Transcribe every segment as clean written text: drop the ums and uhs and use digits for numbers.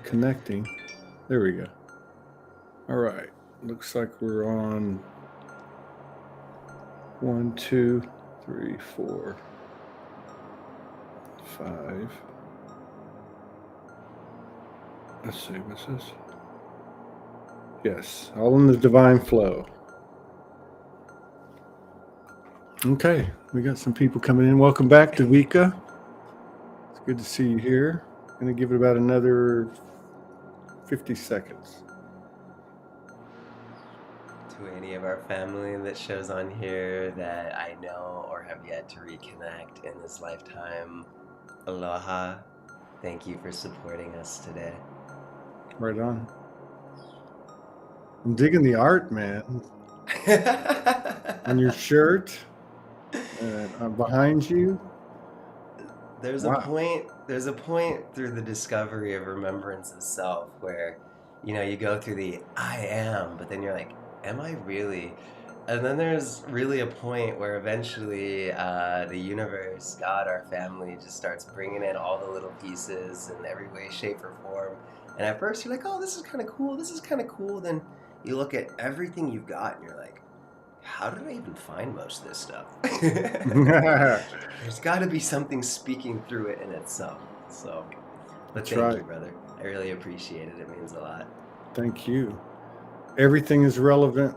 Connecting. There we go. All right. Looks like we're on 1, 2, 3, 4, 5. Let's see, what's this? Yes, all in the divine flow. Okay, we got some people coming in. Welcome back, Davika. It's good to see you here. Gonna give it about another 50 seconds. To any of our family that shows on here that I know or have yet to reconnect in this lifetime, aloha. Thank you for supporting us today. Right on. I'm digging the art, man. On your shirt, behind you. Wow. There's a point through the discovery of remembrance of self where you go through the I am, but then you're like, am I really? And then there's really a point where eventually the universe, God, our family, just starts bringing in all the little pieces in every way, shape, or form. And at first you're like, oh, this is kind of cool. This is kind of cool. Then you look at everything you've got and you're like, how did I even find most of this stuff? There's got to be something speaking through it in itself. So, but That's thank right. you, brother. I really appreciate it. It means a lot. Thank you. Everything is relevant.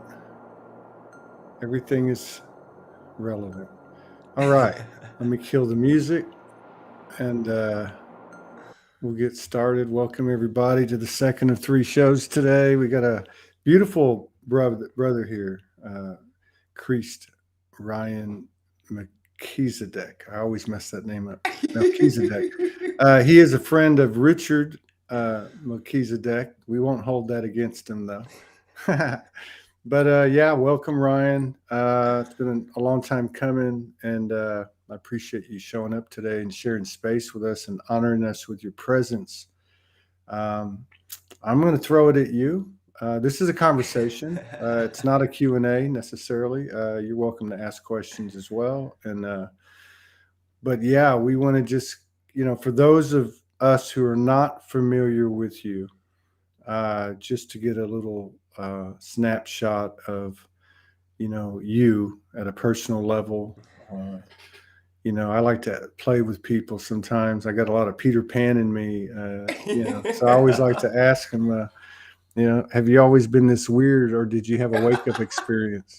Everything is relevant. All right. Let me kill the music and we'll get started. Welcome everybody to the second of 3 shows today. We got a beautiful brother here, Priest Ryan Melchizedek. I always mess that name up. Melchizedek. He is a friend of Richard Melchizedek. We won't hold that against him though. But yeah, welcome Ryan. It's been a long time coming, and I appreciate you showing up today and sharing space with us and honoring us with your presence. Um, I'm going to throw it at you. This is a conversation. It's not a Q&A necessarily. You're welcome to ask questions as well. And but yeah, we want to just, for those of us who are not familiar with you, just to get a little snapshot of, you at a personal level. I like to play with people sometimes. I got a lot of Peter Pan in me, so I always like to ask them, have you always been this weird or did you have a wake up experience?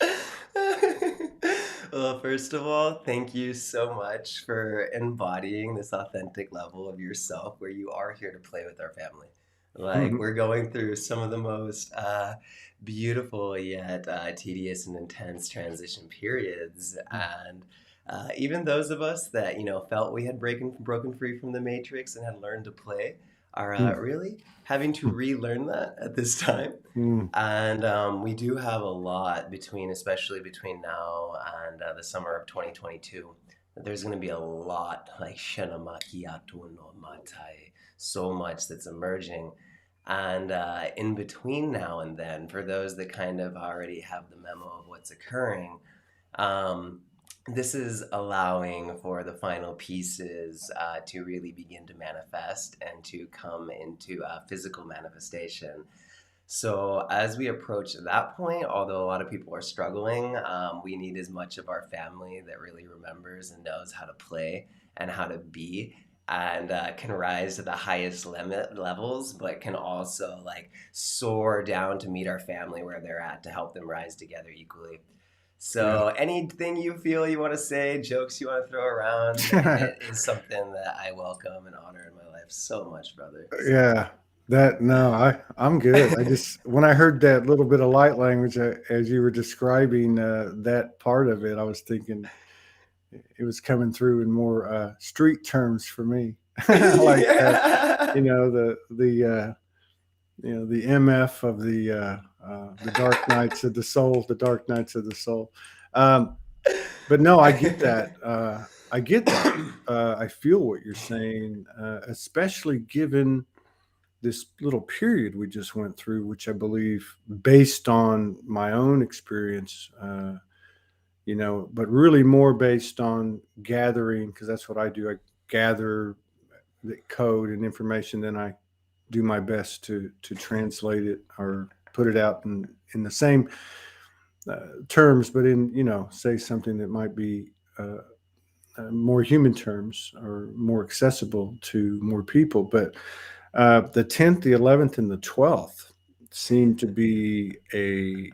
Well, first of all, thank you so much for embodying this authentic level of yourself where you are here to play with our family. Like, we're going through some of the most beautiful yet tedious and intense transition periods. And even those of us that, felt we had broken free from the matrix and had learned to play are really having to relearn that at this time. And we do have a lot especially between now and the summer of 2022. There's going to be a lot like Shana Macchiato no Matai, so much that's emerging. And in between now and then, for those that kind of already have the memo of what's occurring, um, this is allowing for the final pieces to really begin to manifest and to come into physical manifestation. So as we approach that point, although a lot of people are struggling, we need as much of our family that really remembers and knows how to play and how to be and can rise to the highest limit levels, but can also like soar down to meet our family where they're at to help them rise together equally. So anything you feel you want to say, jokes you want to throw around, Yeah. it is something that I welcome and honor in my life so much, brother. So. Yeah, that no, I'm good. I just when I heard that little bit of light language as you were describing that part of it, I was thinking it was coming through in more street terms for me, like the MF of the Dark Knights of the Soul, the Dark Knights of the Soul. Um, but no, I get that. I get that. I feel what you're saying, especially given this little period we just went through, which I believe, based on my own experience, but really more based on gathering, because that's what I do. I gather the code and information, then I do my best to translate it or put it out in the same terms, but in say something that might be more human terms or more accessible to more people. But the 10th, the 11th, and the 12th seem to be a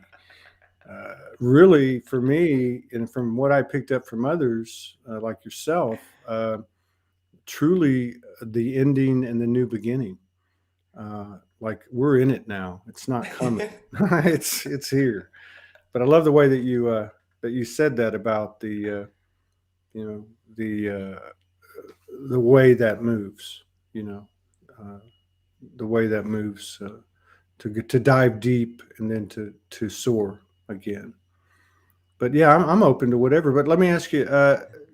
really, for me, and from what I picked up from others like yourself, truly the ending and the new beginning. Like we're in it now. It's not coming. It's here. But I love the way that you said that about you know the way that moves. You know, uh, the way that moves to get to dive deep and then to soar again. But yeah, I'm open to whatever. But let me ask you.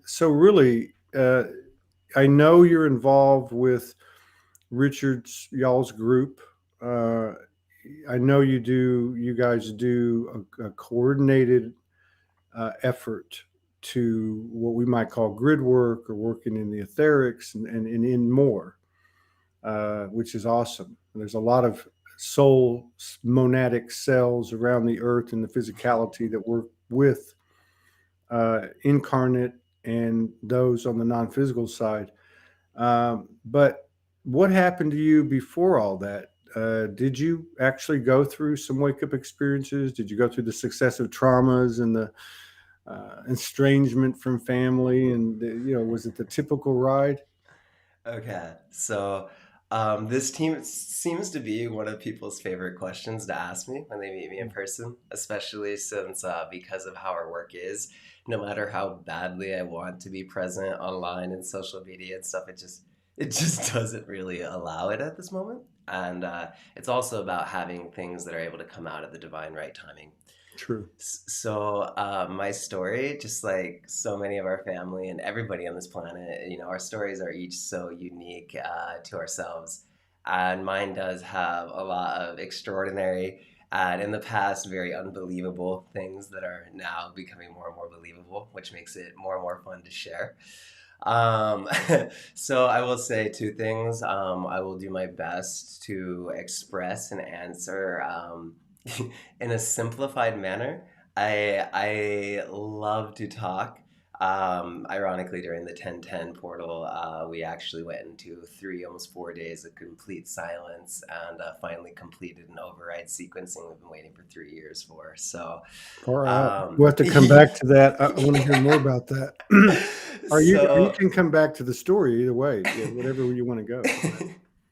So really, I know you're involved with Richard's y'all's group. Uh, I know you do. You guys do a coordinated effort to what we might call grid work or working in the etherics and in more, which is awesome. And there's a lot of soul monadic cells around the earth and the physicality that work with incarnate and those on the non-physical side. But what happened to you before all that? Did you actually go through some wake up experiences? Did you go through the successive traumas and the estrangement from family? And was it the typical ride? Okay, so this team seems to be one of people's favorite questions to ask me when they meet me in person, especially since because of how our work is, no matter how badly I want to be present online and social media and stuff, it just doesn't really allow it at this moment. And it's also about having things that are able to come out at the divine right timing. True. So my story, just like so many of our family and everybody on this planet, our stories are each so unique to ourselves. And mine does have a lot of extraordinary and in the past very unbelievable things that are now becoming more and more believable, which makes it more and more fun to share. Um, so I will say two things. I will do my best to express and answer in a simplified manner. I love to talk. Ironically, during the 1010 portal, we actually went into 3, almost 4 days of complete silence and finally completed an override sequencing we've been waiting for 3 years for. So, Far out. um, We'll have to come back to that. I want to hear more about that. Or you so can come back to the story either way. Yeah, whatever you want to go.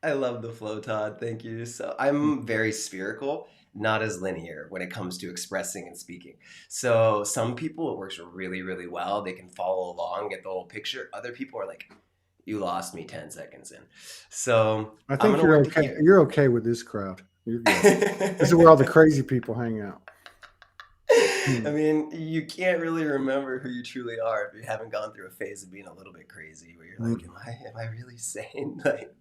I love the flow, Todd. Thank you. So I'm very spherical, not as linear when it comes to expressing and speaking. So some people it works really, really well. They can follow along, get the whole picture. Other people are like, you lost me 10 seconds in. So I I'm think gonna work to okay. keep. You're okay with this crowd. You're good. This is where all the crazy people hang out. I Hmm. mean, you can't really remember who you truly are if you haven't gone through a phase of being a little bit crazy, where you're like, Hmm. am I really sane? Like,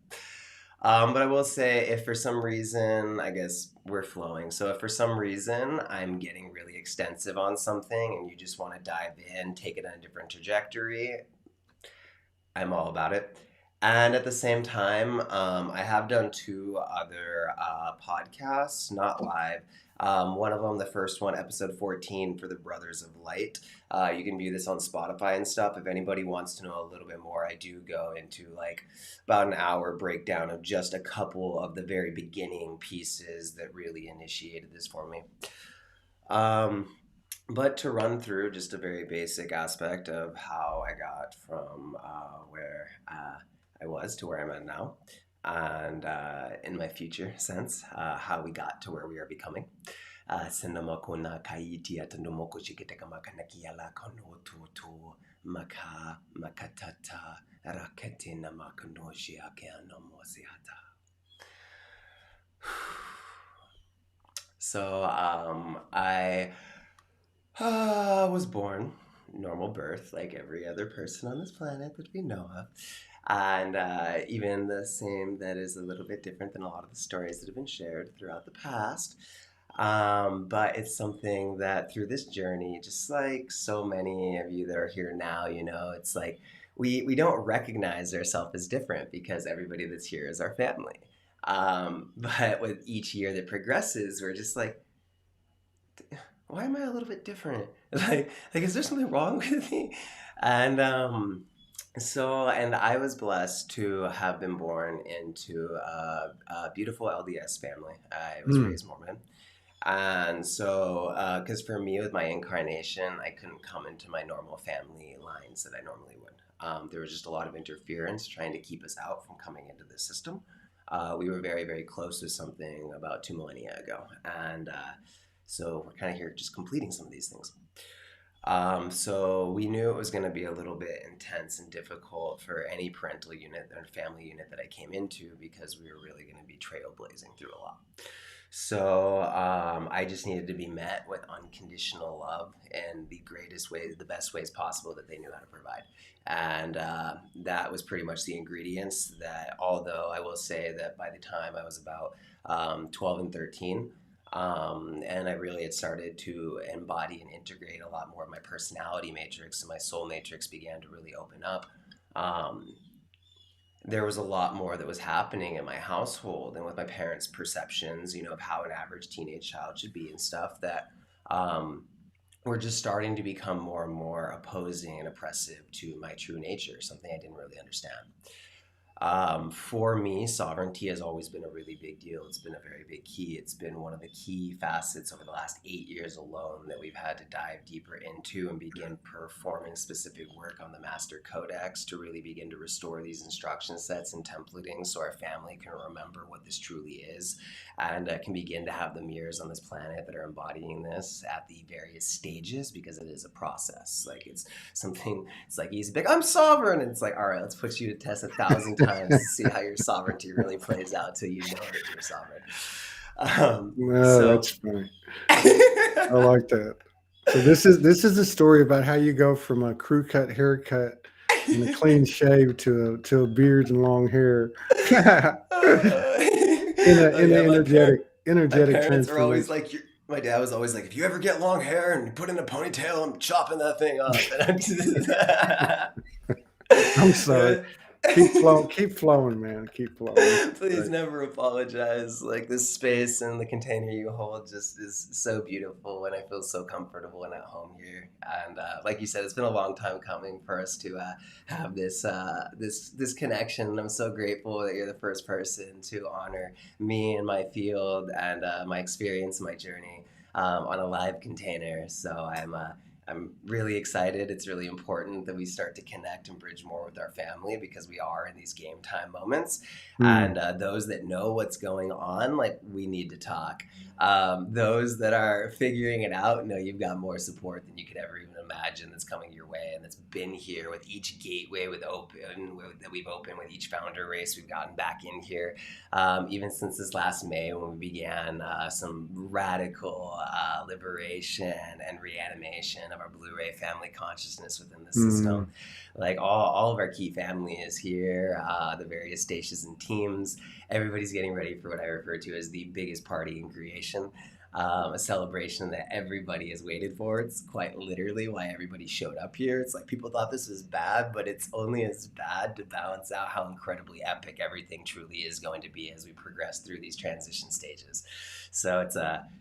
but I will say, if for some reason, I guess we're flowing. So if for some reason I'm getting really extensive on something, and you just want to dive in, take it on a different trajectory, I'm all about it. And at the same time, I have done two other podcasts, not live. One of them, the first one, episode 14 for the Brothers of Light. You can view this on Spotify and stuff. If anybody wants to know a little bit more, I do go into like about an hour breakdown of just a couple of the very beginning pieces that really initiated this for me. Um, but to run through just a very basic aspect of how I got from where I was to where I'm at now, and in my future sense, how we got to where we are becoming. Senamako na kaiti at nomoko shikiteka makanakiala kono tutu maka makatata rakete na makanoji akeano mosiata. So I was born normal birth, like every other person on this planet that we know of, and even the same that is a little bit different than a lot of the stories that have been shared throughout the past. But it's something that through this journey, just like so many of you that are here now, it's like we don't recognize ourselves as different because everybody that's here is our family. But with each year that progresses, we're just like, why am I a little bit different? Like, is there something wrong with me? And and I was blessed to have been born into a beautiful LDS family. I was Mm. raised Mormon. And so, because for me, with my incarnation, I couldn't come into my normal family lines that I normally would. There was just a lot of interference trying to keep us out from coming into the system. We were very, very close to something about 2 millennia ago. And so we're kind of here just completing some of these things. So we knew it was going to be a little bit intense and difficult for any parental unit or family unit that I came into because we were really going to be trailblazing through a lot. So I just needed to be met with unconditional love in the greatest ways, the best ways possible that they knew how to provide. And that was pretty much the ingredients that, although I will say that by the time I was about 12 and 13, and I really had started to embody and integrate a lot more of my personality matrix, and my soul matrix began to really open up. Um, there was a lot more that was happening in my household and with my parents' perceptions, of how an average teenage child should be and stuff that um, were just starting to become more and more opposing and oppressive to my true nature, something I didn't really understand. For me, sovereignty has always been a really big deal. It's been a very big key. It's been one of the key facets over the last 8 years alone that we've had to dive deeper into and begin performing specific work on the Master Codex to really begin to restore these instruction sets and templating so our family can remember what this truly is and can begin to have the mirrors on this planet that are embodying this at the various stages because it is a process. Like it's something, it's like he's big, I'm sovereign. And it's like, all right, let's put you to test 1,000 times to see how your sovereignty really plays out till you know that you're sovereign. That's funny. I like that. So this is a story about how you go from a crew cut haircut and a clean shave to a beard and long hair in an energetic parents are always transformation. like, my dad was always like, if you ever get long hair and you put in a ponytail, I'm chopping that thing off. I'm sorry. Keep flowing, man. Keep flowing. Please never apologize. Like this space and the container you hold just is so beautiful, and I feel so comfortable and at home here. And like you said, it's been a long time coming for us to have this connection. And I'm so grateful that you're the first person to honor me and my field and my experience, my journey on a live container. So I'm really excited. It's really important that we start to connect and bridge more with our family because we are in these game time moments. And those that know what's going on, like we need to talk. Those that are figuring it out know you've got more support than you could ever even imagine that's coming your way and that's been here with each gateway that we've opened with each founder race. We've gotten back in here even since this last May when we began some radical liberation and reanimation of our Blu-ray family consciousness within the system. Like all of our key family is here, the various stations and teams. Everybody's getting ready for what I refer to as the biggest party in creation. A celebration that everybody has waited for. It's quite literally why everybody showed up here. It's like people thought this was bad, but it's only as bad to balance out how incredibly epic everything truly is going to be as we progress through these transition stages. So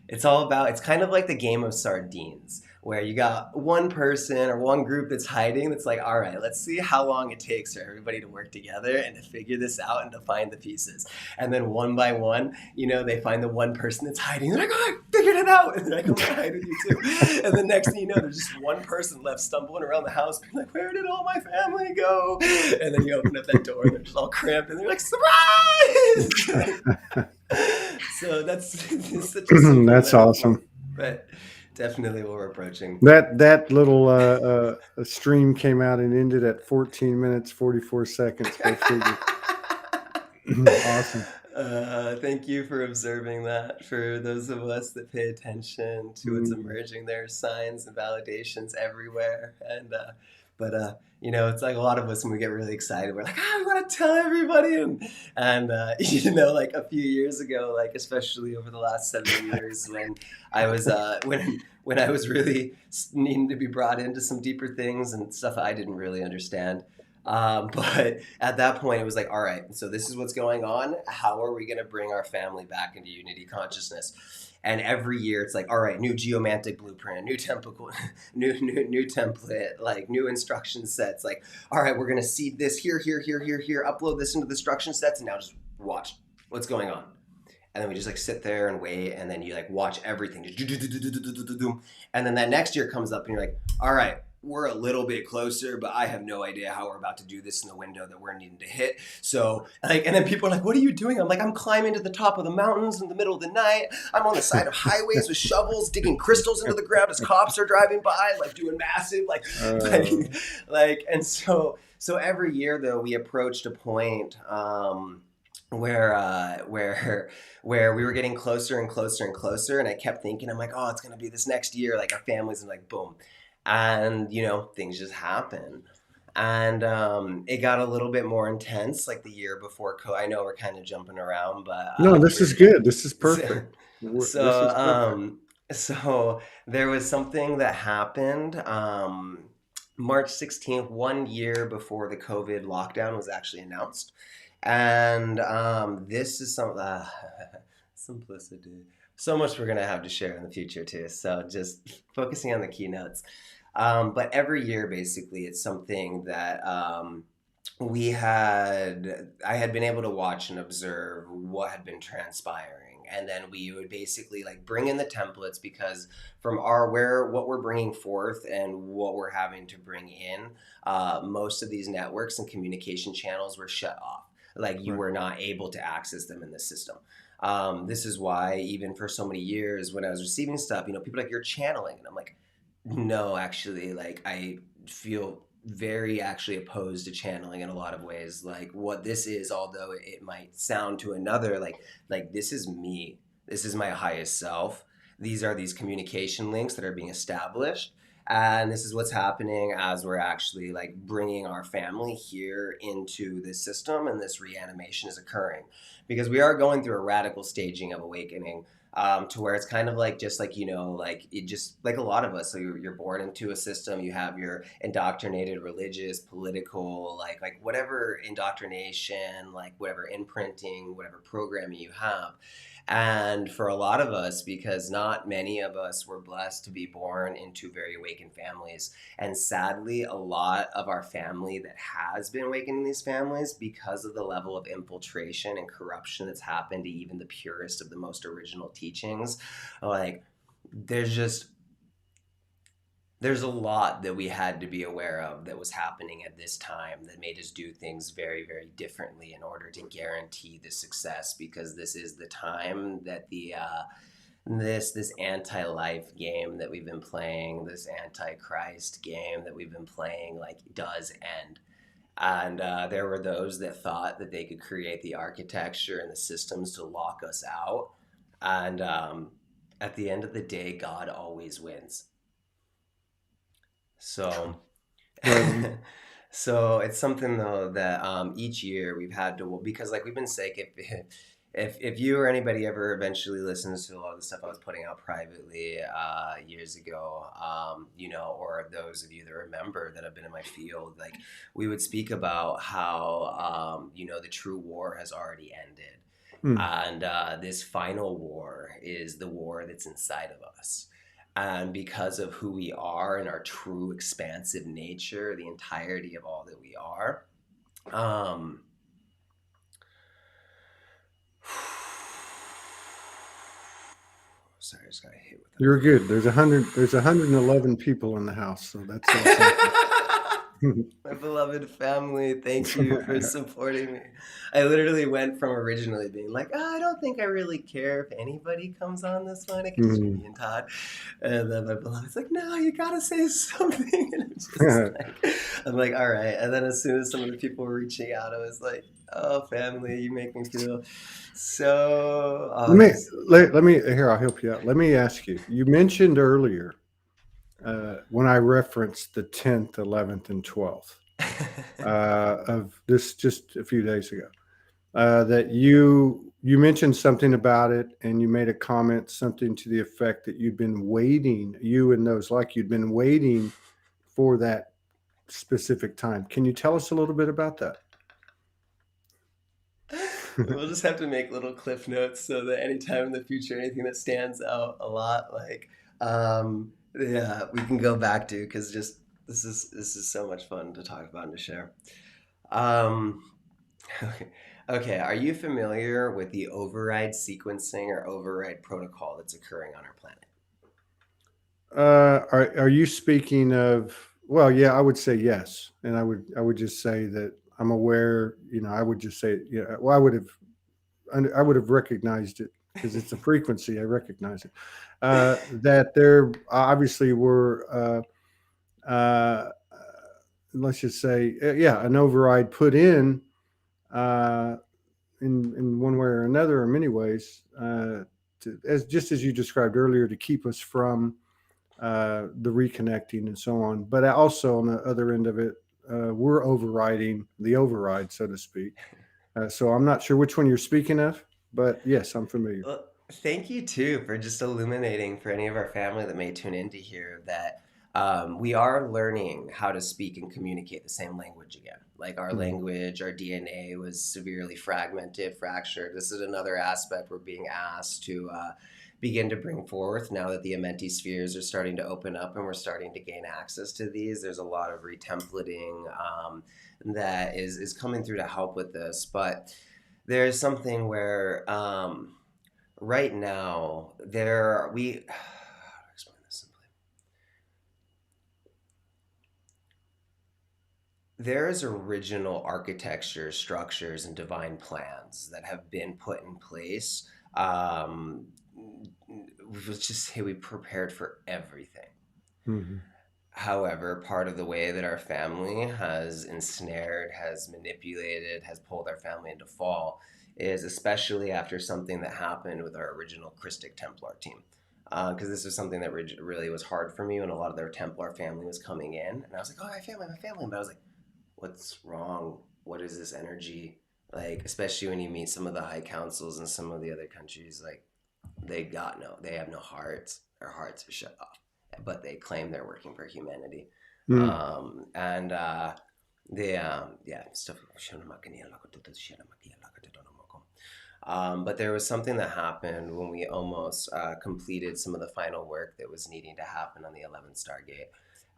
it's all about, it's kind of like the game of sardines where you got one person or one group that's hiding that's like, all right, let's see how long it takes for everybody to work together and to figure this out and to find the pieces. And then one by one, they find the one person that's hiding. They're like, oh, I figured it out. And they're like, I'm going to hide with you too. And the next thing you know, there's just one person left stumbling around the house being like, where did all my family go? And then you open up that door and they're just all cramped and they're like, surprise! So that's such a that's awesome. But definitely what we're approaching. That little stream came out and ended at 14 minutes 44 seconds. Awesome. Thank you for observing that. For those of us that pay attention to what's emerging, there are signs and validations everywhere. And it's like a lot of us when we get really excited, we're like, I want to tell everybody. And like a few years ago, like especially over the last 7 years, when I was when I was really needing to be brought into some deeper things and stuff I didn't really understand. But at that point, it was like, all right, so this is what's going on. How are we going to bring our family back into unity consciousness? And every year, it's like, all right, new geomantic blueprint, new template, new template, like new instruction sets. Like, all right, we're going to seed this here, upload this into the instruction sets, and now just watch what's going on. And then we just like sit there and wait, and then you like watch everything, and then that next year comes up, and you're like, all right, we're a little bit closer, but I have no idea how we're about to do this in the window that we're needing to hit. So like, and then people are like, what are you doing? I'm like, I'm climbing to the top of the mountains in the middle of the night. I'm on the side of highways with shovels, digging crystals into the ground as cops are driving by, like doing massive, and so every year though, we approached a point, where we were getting closer and closer and closer, and I kept thinking, I'm like, oh, it's gonna be this next year, like our families, and like boom, and things just happen, and it got a little bit more intense like the year before. I know we're kind of jumping around, but No, this is good. This is perfect. This is perfect. So there was something that happened March 16th, 1 year before the COVID lockdown was actually announced. And this is some simplicity. So much we're gonna have to share in the future too. So just focusing on the keynotes. But every year, basically, it's something that I had been able to watch and observe what had been transpiring, and then we would basically like bring in the templates, because from what we're bringing forth and what we're having to bring in, most of these networks and communication channels were shut off. Like you were not able to access them in the system. This is why even for so many years when I was receiving stuff, people are like, you're channeling, and I'm like, no, actually, like I feel very actually opposed to channeling in a lot of ways. Like what this is, although it might sound to another like this is me. This is my highest self. These are these communication links that are being established. And this is what's happening as we're actually like bringing our family here into this system, and this reanimation is occurring because we are going through a radical staging of awakening, to where it's kind of like just like like it just like a lot of us. So you're born into a system. You have your indoctrinated religious, political, like whatever indoctrination, like whatever imprinting, whatever programming you have. And for a lot of us, because not many of us were blessed to be born into very awakened families, and sadly, a lot of our family that has been awakened in these families, because of the level of infiltration and corruption that's happened to even the purest of the most original teachings, like there's a lot that we had to be aware of that was happening at this time that made us do things very, very differently in order to guarantee the success, because this is the time that the this anti-life game that we've been playing, this anti-Christ game that we've been playing, like does end. And there were those that thought that they could create the architecture and the systems to lock us out. And at the end of the day, God always wins. So, so it's something though that each year we've had to, because like we've been sick. If you or anybody ever eventually listens to a lot of the stuff I was putting out privately years ago, or those of you that remember that have been in my field, like we would speak about how the true war has already ended, and this final war is the war that's inside of us. And because of who we are and our true expansive nature, the entirety of all that we are, sorry, I just got hit with that. You're good. There's 111 people in the house, so that's awesome. My beloved family, thank you for supporting me. I literally went from originally being like, I don't think I really care if anybody comes on this one, because it's me and Todd. And then my beloved's like, no, you gotta say something. And I'm like, all right. And then as soon as some of the people were reaching out, I was like, oh, family, you make me feel so let me here, I'll help you out. Let me ask you. You mentioned earlier when I referenced the 10th, 11th, and 12th of this just a few days ago, that you mentioned something about it, and you made a comment, something to the effect that you'd been waiting, you and those like you'd been waiting for that specific time. Can you tell us a little bit about that? We'll just have to make little cliff notes so that anytime in the future, anything that stands out a lot, yeah, we can go back to, because just this is so much fun to talk about and to share. Um, okay. Okay, are you familiar with the override sequencing or override protocol that's occurring on our planet? Are you speaking of? Well, yeah, I would say yes, and I would just say that I'm aware. I would just say, yeah. Well, I would have recognized it because it's a frequency. I recognize it. That there obviously were, let's just say, yeah, an override put uh, in one way or another, or many ways, as just as you described earlier, to keep us from the reconnecting and so on. But also on the other end of it, we're overriding the override, so to speak. So I'm not sure which one you're speaking of, but yes, I'm familiar. Well, thank you too for just illuminating for any of our family that may tune in to hear that we are learning how to speak and communicate the same language again. Like our Mm. language, our DNA was severely fragmented, fractured. This is another aspect we're being asked to begin to bring forth now that the Amenti spheres are starting to open up and we're starting to gain access to these. There's a lot of retemplating that is coming through to help with this, but there's something where right now there we how do I explain this simply? There's original architecture, structures, and divine plans that have been put in place. Let's just say we prepared for everything. Hmm. However, part of the way that our family has ensnared, has manipulated, has pulled our family into fall is especially after something that happened with our original Christic Templar team. Because this was something that really was hard for me when a lot of their Templar family was coming in. And I was like, oh, my family. But I was like, what's wrong? What is this energy? Like, especially when you meet some of the high councils in some of the other countries, like, they have no hearts. Their hearts are shut off, but they claim they're working for humanity. Mm. And yeah, stuff. But there was something that happened when we almost completed some of the final work that was needing to happen on the 11th Stargate.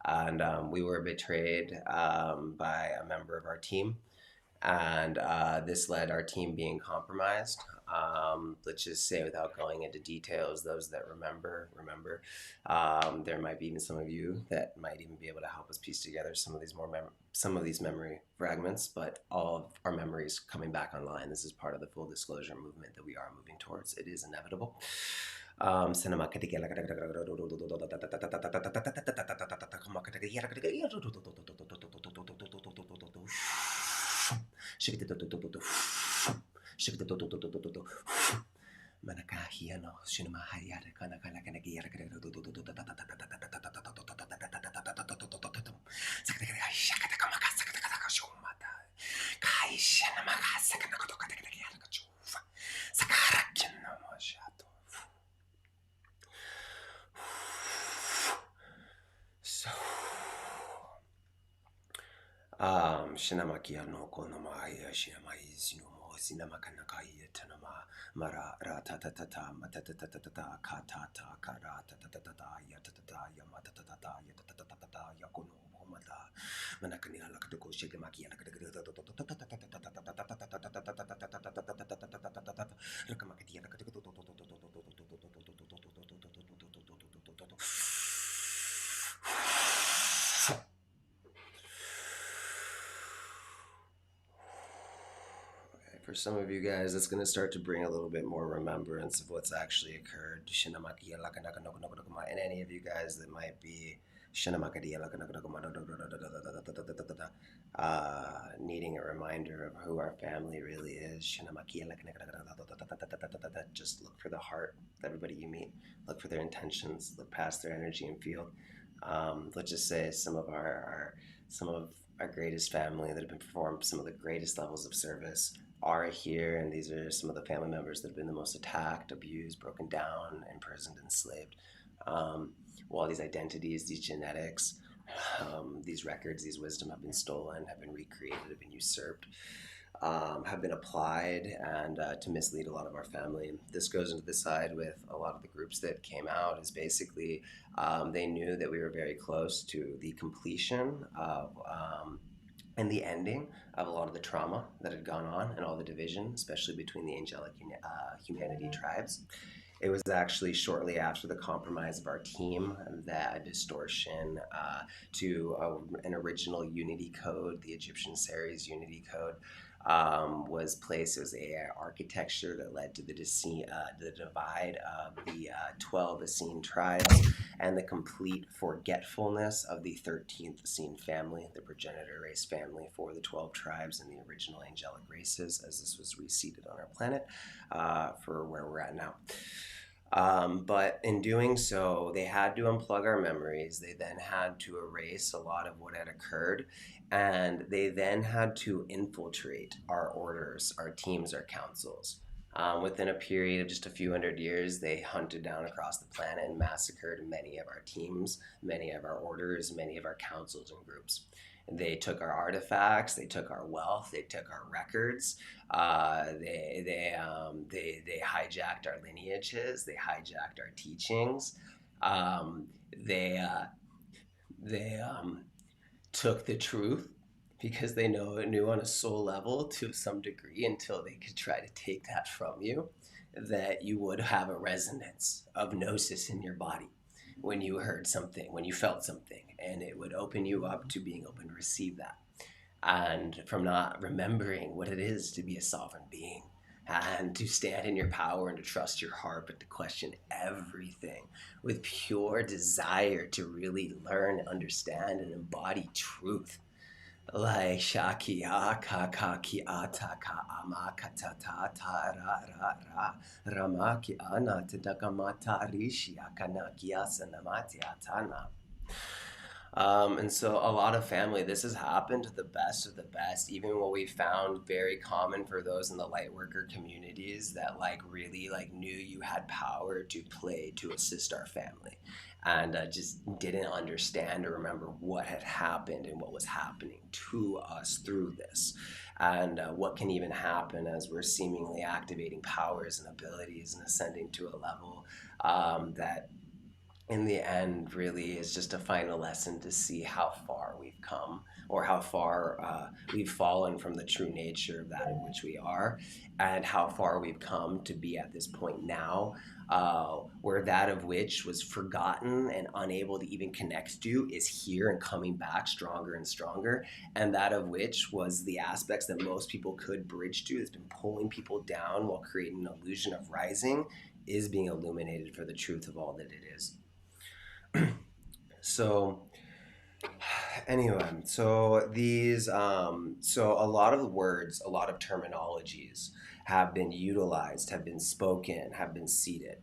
And we were betrayed by a member of our team, and this led our team being compromised. Let's just say, without going into details, those that remember. There might be even some of you that might even be able to help us piece together some of these some of these memory fragments. But all of our memories coming back online. This is part of the full disclosure movement that we are moving towards. It is inevitable. Cinema. Manakahiano, Shinamahayata, Kanakanakanagiyara, so Shinamakia no Konamaya, Shinamai, Sinumo, Sinamakanakaya, Tanama, Mara, Ratatata, Matatatata, Katata, Karata, Yatatata, Yamatatata, Yatatata, Yakuno, Homata, Manakania, Lakatoko, Shigamaki, for some of you guys, that's going to start to bring a little bit more remembrance of what's actually occurred. And any of you guys that might be needing a reminder of who our family really is. Just look for the heart of everybody you meet. Look for their intentions. Look past their energy and field. Let's just say some of our greatest family that have been performed some of the greatest levels of service are here, and these are some of the family members that have been the most attacked, abused, broken down, imprisoned, enslaved. While these identities, these genetics These records, these wisdom have been stolen, have been recreated, have been usurped, have been applied, and to mislead a lot of our family. This goes into the side with a lot of the groups that came out, is basically they knew that we were very close to the completion of and the ending of a lot of the trauma that had gone on and all the division, especially between the angelic humanity tribes. It was actually shortly after the compromise of our team that distortion to an original Unity code, the Egyptian Series Unity code, was placed. It was AI architecture that led to the divide of the 12 Essene tribes and the complete forgetfulness of the 13th Essene family, the progenitor race family for the 12 tribes and the original angelic races, as this was reseated on our planet for where we're at now. But in doing so, they had to unplug our memories. They then had to erase a lot of what had occurred. And they then had to infiltrate our orders, our teams, our councils. Within a period of just a few hundred years, they hunted down across the planet and massacred many of our teams, many of our orders, many of our councils and groups. They took our artifacts, they took our wealth, they took our records, they hijacked our lineages, they hijacked our teachings, um, they uh, they took the truth because they knew on a soul level to some degree, until they could try to take that from you, that you would have a resonance of gnosis in your body when you heard something, when you felt something, and it would open you up to being open to receive that. And from not remembering what it is to be a sovereign being and to stand in your power and to trust your heart, but to question everything with pure desire to really learn, understand, and embody truth. Like Shakia Kakaki Ataka Amakata ta ra ra ra Ramaki Anata Dakamata Rishi Akanakia Sanamati Atana. And so a lot of family, this has happened to the best of the best. Even what we found very common for those in the light worker communities that like really like knew you had power to play to assist our family, and just didn't understand or remember what had happened and what was happening to us through this, and what can even happen as we're seemingly activating powers and abilities and ascending to a level that in the end really is just a final lesson to see how far we've come, or how far we've fallen from the true nature of that in which we are, and how far we've come to be at this point now, where that of which was forgotten and unable to even connect to is here and coming back stronger and stronger, and that of which was the aspects that most people could bridge to, that's been pulling people down while creating an illusion of rising, is being illuminated for the truth of all that it is. So anyway, so a lot of words, a lot of terminologies have been utilized, have been spoken, have been seeded,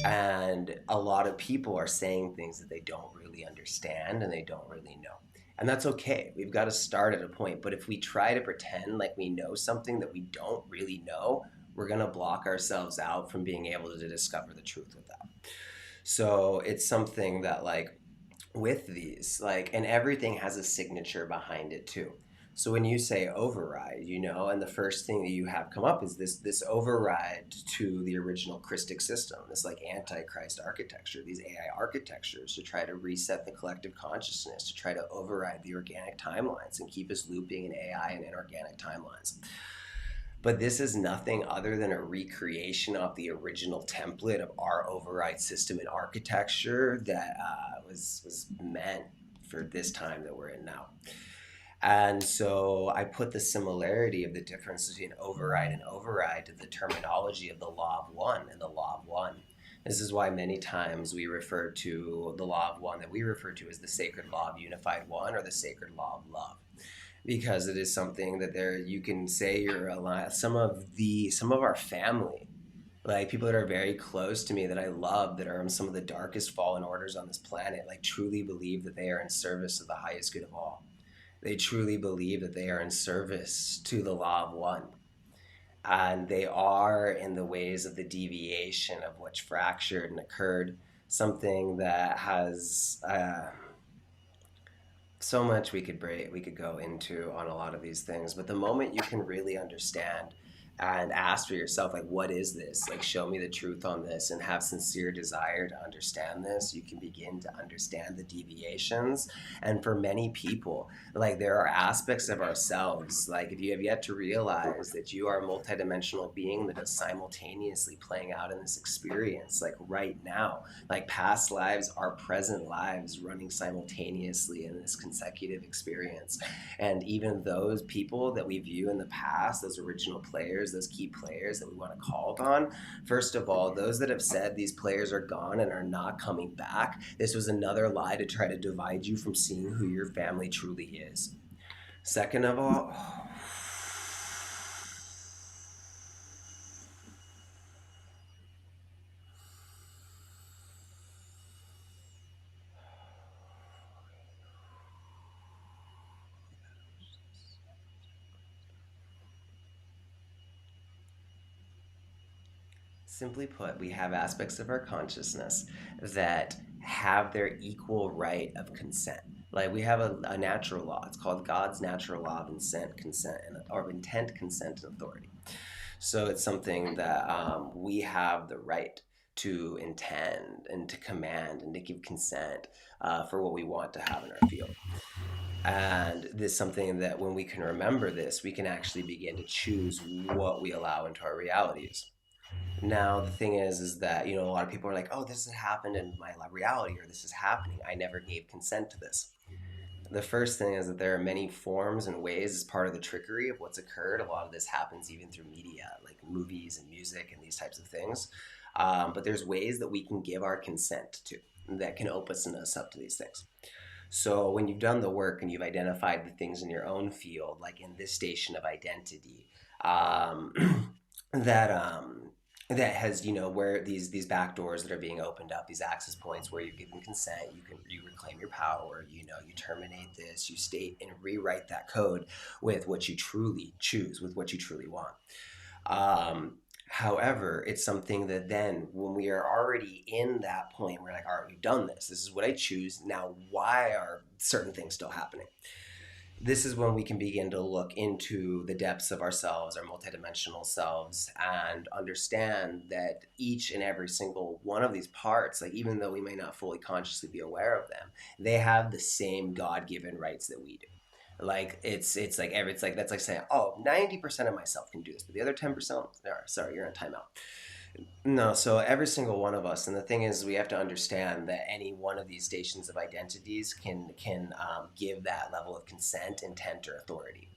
and a lot of people are saying things that they don't really understand and they don't really know. And that's okay. We've got to start at a point. But if we try to pretend like we know something that we don't really know, we're going to block ourselves out from being able to discover the truth with that. So it's something that, like, with these, like, and everything has a signature behind it too. So when you say override, and the first thing that you have come up is this override to the original Christic system, this like antichrist architecture, these AI architectures to try to reset the collective consciousness, to try to override the organic timelines and keep us looping in AI and inorganic timelines. But this is nothing other than a recreation of the original template of our override system and architecture that was meant for this time that we're in now. And so I put the similarity of the difference between override to the terminology of the law of one and the law of one. This is why many times we refer to the law of one, that we refer to as the sacred law of unified one, or the sacred law of love, because it is something that there you can say you're alive. Some of our family, like people that are very close to me that I love, that are in some of the darkest fallen orders on this planet, like truly believe that they are in service of the highest good of all. They truly believe that they are in service to the law of one, and they are in the ways of the deviation of which fractured and occurred, something that has so much we could go into on a lot of these things, but the moment you can really understand and ask for yourself, like, what is this, like, show me the truth on this, and have sincere desire to understand this, you can begin to understand the deviations. And for many people, like, there are aspects of ourselves, like, if you have yet to realize that you are a multidimensional being that is simultaneously playing out in this experience, like right now, like past lives are present lives running simultaneously in this consecutive experience. And even those people that we view in the past, those original players, those key players that we want to call upon, first of all, those that have said these players are gone and are not coming back, this was another lie to try to divide you from seeing who your family truly is. Second of all, simply put, we have aspects of our consciousness that have their equal right of consent. Like, we have a natural law. It's called God's natural law of consent, or intent, consent, and authority. So it's something that we have the right to intend and to command and to give consent for what we want to have in our field. And this is something that when we can remember this, we can actually begin to choose what we allow into our realities. Now, the thing is that, a lot of people are like, oh, this has happened in my reality, or this is happening. I never gave consent to this. The first thing is that there are many forms and ways as part of the trickery of what's occurred. A lot of this happens even through media, like movies and music and these types of things. But there's ways that we can give our consent to that can open us up to these things. So when you've done the work and you've identified the things in your own field, like in this station of identity, um, that that has, where these back doors that are being opened up, these access points where you're given consent, you reclaim your power, you terminate this, you state and rewrite that code with what you truly choose, with what you truly want. However, it's something that then when we are already in that point, we're like, all right, we've done this. This is what I choose. Now, why are certain things still happening? This is when we can begin to look into the depths of ourselves, our multidimensional selves, and understand that each and every single one of these parts, like, even though we may not fully consciously be aware of them, they have the same God-given rights that we do. Like, it's like that's like saying, oh, 90% of myself can do this, but the other 10%, sorry, you're on timeout. No, so every single one of us, and the thing is, we have to understand that any one of these stations of identities can give that level of consent, intent, or authority,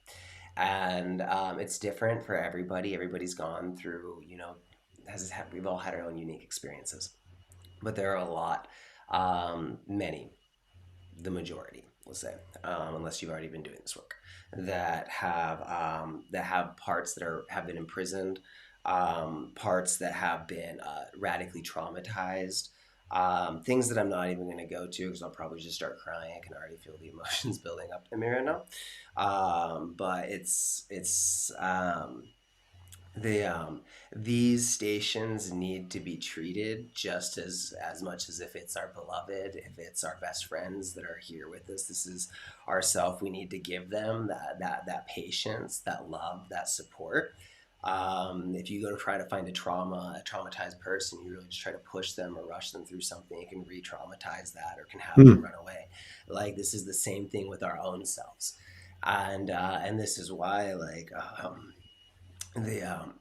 and it's different for everybody. Everybody's gone through, we've all had our own unique experiences, but there are a lot, many, the majority, let's say, unless you've already been doing this work, that have parts have been imprisoned, parts that have been radically traumatized, things that I'm not even going to go to because I'll probably just start crying. I can already feel the emotions building up in me right now. But the these stations need to be treated just as much as if it's our beloved, if it's our best friends that are here with us. This is our self. We need to give them that patience, that love, that support. If you go to try to find a traumatized person, you really just try to push them or rush them through something, it can re-traumatize that or can have them run away. Like, this is the same thing with our own selves, and this is why, like, the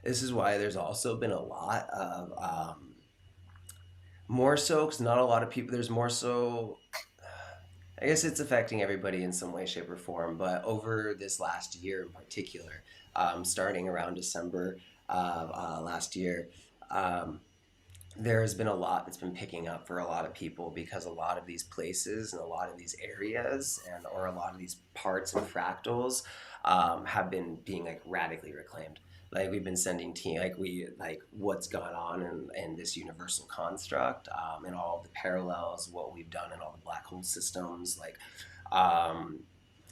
this is why there's also been a lot of more so, because not a lot of people, there's more so, I guess it's affecting everybody in some way, shape, or form, but over this last year in particular, starting around December of last year, um, there has been a lot that's been picking up for a lot of people, because a lot of these places and a lot of these areas or a lot of these parts and fractals have been being, like, radically reclaimed. Like, we've been sending what's gone on in this universal construct, and all of the parallels, what we've done in all the black hole systems, like, um,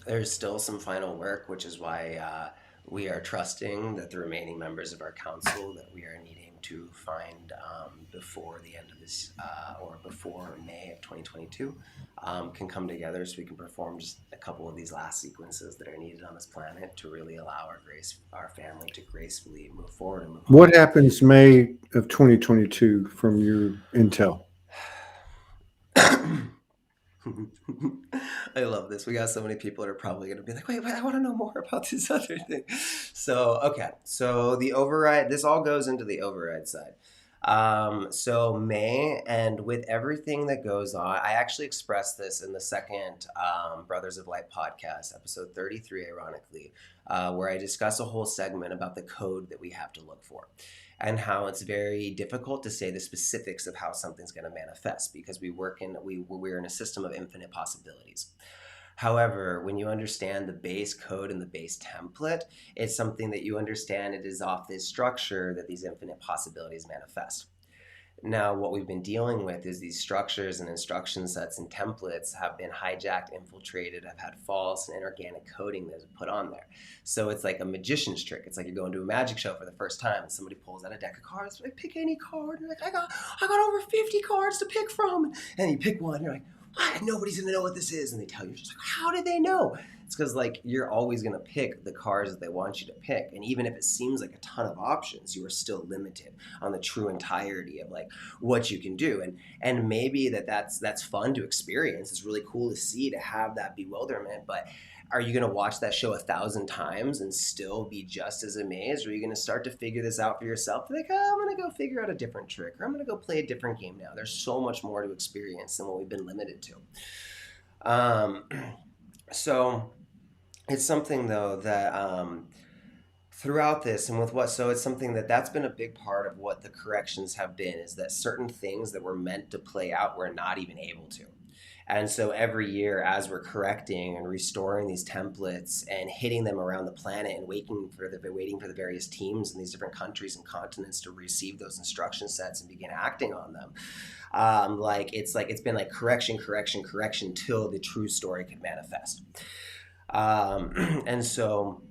there's still some final work, which is why we are trusting that the remaining members of our council that we are needing to find before the end of this or before May of 2022 can come together so we can perform just a couple of these last sequences that are needed on this planet to really allow our family to gracefully move forward and move What happens May of 2022 from your intel? on. I love this. We got so many people that are probably going to be like, wait, I want to know more about this other thing. So, okay. So, the override, this all goes into the override side. So, May, and with everything that goes on, I actually expressed this in the second Brothers of Light podcast, episode 33, ironically, where I discuss a whole segment about the code that we have to look for and how it's very difficult to say the specifics of how something's going to manifest because we're in a system of infinite possibilities. However, when you understand the base code and the base template, it's something that you understand it is off this structure that these infinite possibilities manifest. Now, what we've been dealing with is these structures and instruction sets and templates have been hijacked, infiltrated, have had false and inorganic coding that's put on there. So it's like a magician's trick. It's like you're going to a magic show for the first time and somebody pulls out a deck of cards, like, pick any card. And you're like, I got over 50 cards to pick from. And you pick one, and you're like, nobody's gonna know what this is. And they tell you, just like, how did they know? It's because like you're always gonna pick the cards that they want you to pick. And even if it seems like a ton of options, you are still limited on the true entirety of like what you can do. And maybe that's fun to experience. It's really cool to see, to have that bewilderment. But are you going to watch that show 1,000 times and still be just as amazed? Or are you going to start to figure this out for yourself? Like, I'm going to go figure out a different trick, or I'm going to go play a different game now. There's so much more to experience than what we've been limited to. So it's something though that throughout this and with what, so it's something that's been a big part of what the corrections have been, is that certain things that were meant to play out were not even able to. And so every year, as we're correcting and restoring these templates and hitting them around the planet and waiting for the various teams in these different countries and continents to receive those instruction sets and begin acting on them, it's been like correction till the true story could manifest. And so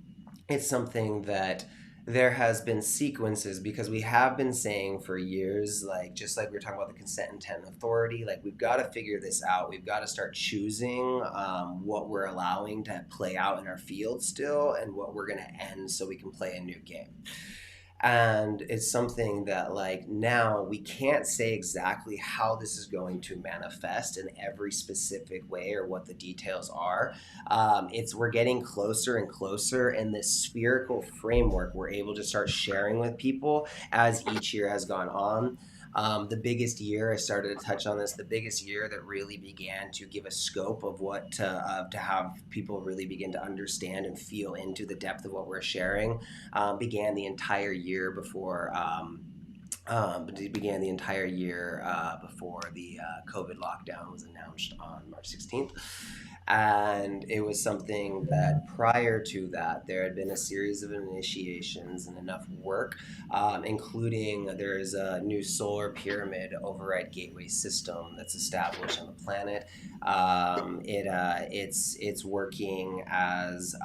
it's something that there has been sequences, because we have been saying for years, like just like we were talking about the consent, intent, and authority, like we've got to figure this out. We've got to start choosing what we're allowing to play out in our field still and what we're going to end so we can play a new game. And it's something that like now we can't say exactly how this is going to manifest in every specific way or what the details are. We're getting closer and closer, and this spherical framework we're able to start sharing with people as each year has gone on. The biggest year, I started to touch on this, the biggest year that really began to give a scope of what to have people really begin to understand and feel into the depth of what we're sharing, began the entire year before. It began the entire year before the COVID lockdown was announced on March 16th. And it was something that prior to that, there had been a series of initiations and enough work, including there is a new solar pyramid override gateway system that's established on the planet. It's working as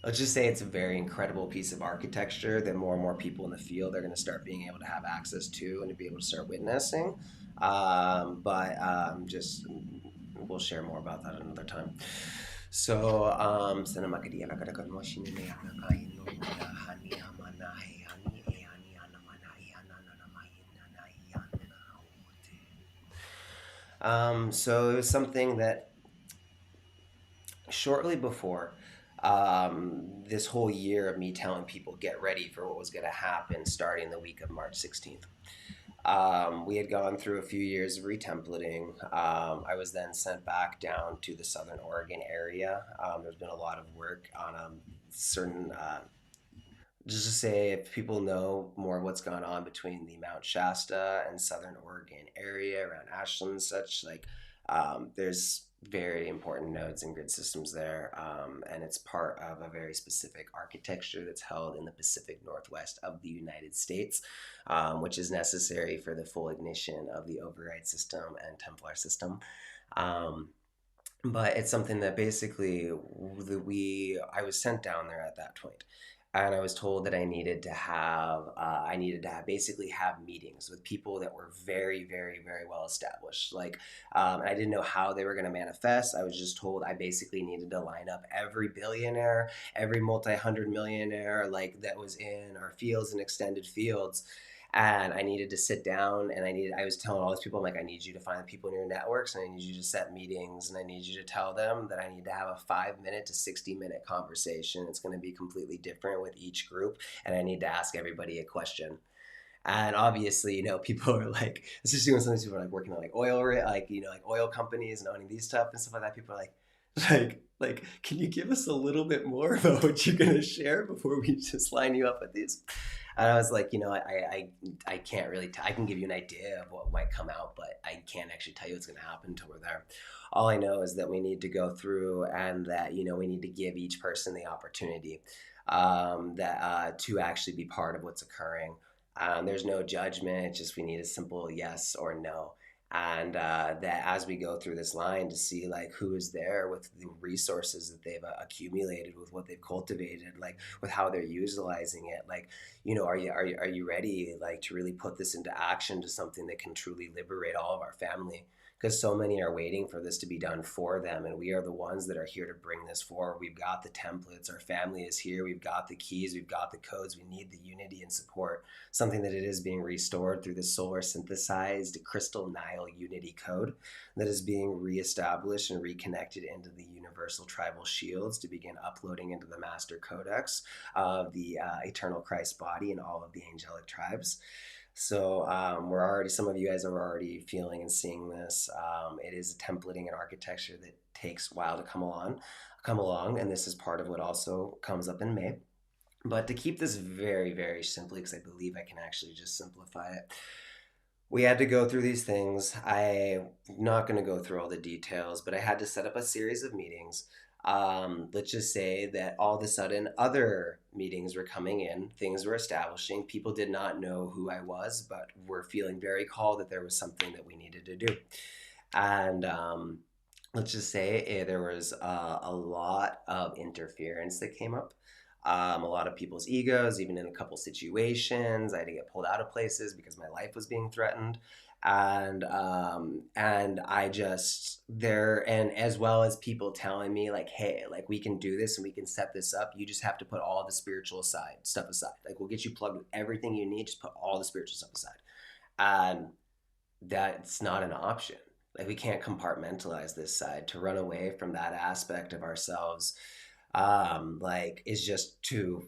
let's just say it's a very incredible piece of architecture that more and more people in the field are going to start being able to have access to and to be able to start witnessing. But just we'll share more about that another time. So, so it was something that shortly before this whole year of me telling people get ready for what was going to happen starting the week of March 16th. We had gone through a few years of retemplating. I was then sent back down to the Southern Oregon area. There's been a lot of work on certain, just to say, if people know more of what's gone on between the Mount Shasta and Southern Oregon area around Ashland and such, like there's very important nodes and grid systems there, and it's part of a very specific architecture that's held in the Pacific Northwest of the United States, which is necessary for the full ignition of the override system and Templar system. But it's something that basically I was sent down there at that point. and I was told that I needed to have, basically have meetings with people that were very, very, very well established. Like, and I didn't know how they were going to manifest. I was just told I basically needed to line up every billionaire, every multi-hundred millionaire, like that was in our fields and extended fields, and I needed to sit down, and I was telling all these people, I'm like, I need you to find the people in your networks, and I need you to set meetings, and I need you to tell them that I need to have a 5 minute to 60-minute conversation. It's going to be completely different with each group, and I need to ask everybody a question. And obviously, people are like, especially when some of these people are like working on like oil, like, like oil companies and owning these stuff and stuff like that. People are like, can you give us a little bit more about what you're going to share before we just line you up with these? And I was like, I can't really, I can give you an idea of what might come out, but I can't actually tell you what's going to happen until we're there. All I know is that we need to go through, and that, we need to give each person the opportunity that to actually be part of what's occurring. There's no judgment. It's just we need a simple yes or no. And that as we go through this line, to see like who is there with the resources that they've accumulated, with what they've cultivated, like with how they're utilizing it. Like, are you ready, like, to really put this into action, to something that can truly liberate all of our family? Because so many are waiting for this to be done for them, and we are the ones that are here to bring this forward. We've got the templates, our family is here, we've got the keys, we've got the codes. We need the unity and support, something that it is being restored through the solar synthesized crystal Nile unity code that is being reestablished and reconnected into the universal tribal shields, to begin uploading into the master codex of the eternal Christ body and all of the angelic tribes. So some of you guys are already feeling and seeing this. It is a templating and architecture that takes a while to come along, and this is part of what also comes up in May. But to keep this very, very simply, because I believe I can actually just simplify it, we had to go through these things. I'm not going to go through all the details, but I had to set up a series of meetings. Let's just say that all of a sudden other meetings were coming in, things were establishing. People did not know who I was, but were feeling very called that there was something that we needed to do. And let's just say there was a lot of interference that came up. A lot of people's egos, even in a couple situations. I had to get pulled out of places because my life was being threatened. And I just there, and as well as people telling me like, hey, like, we can do this and we can set this up. You just have to put all the spiritual stuff aside. Like, we'll get you plugged with everything you need. Just put all the spiritual stuff aside. And that's not an option. Like, we can't compartmentalize this side. To run away from that aspect of ourselves, like, is just to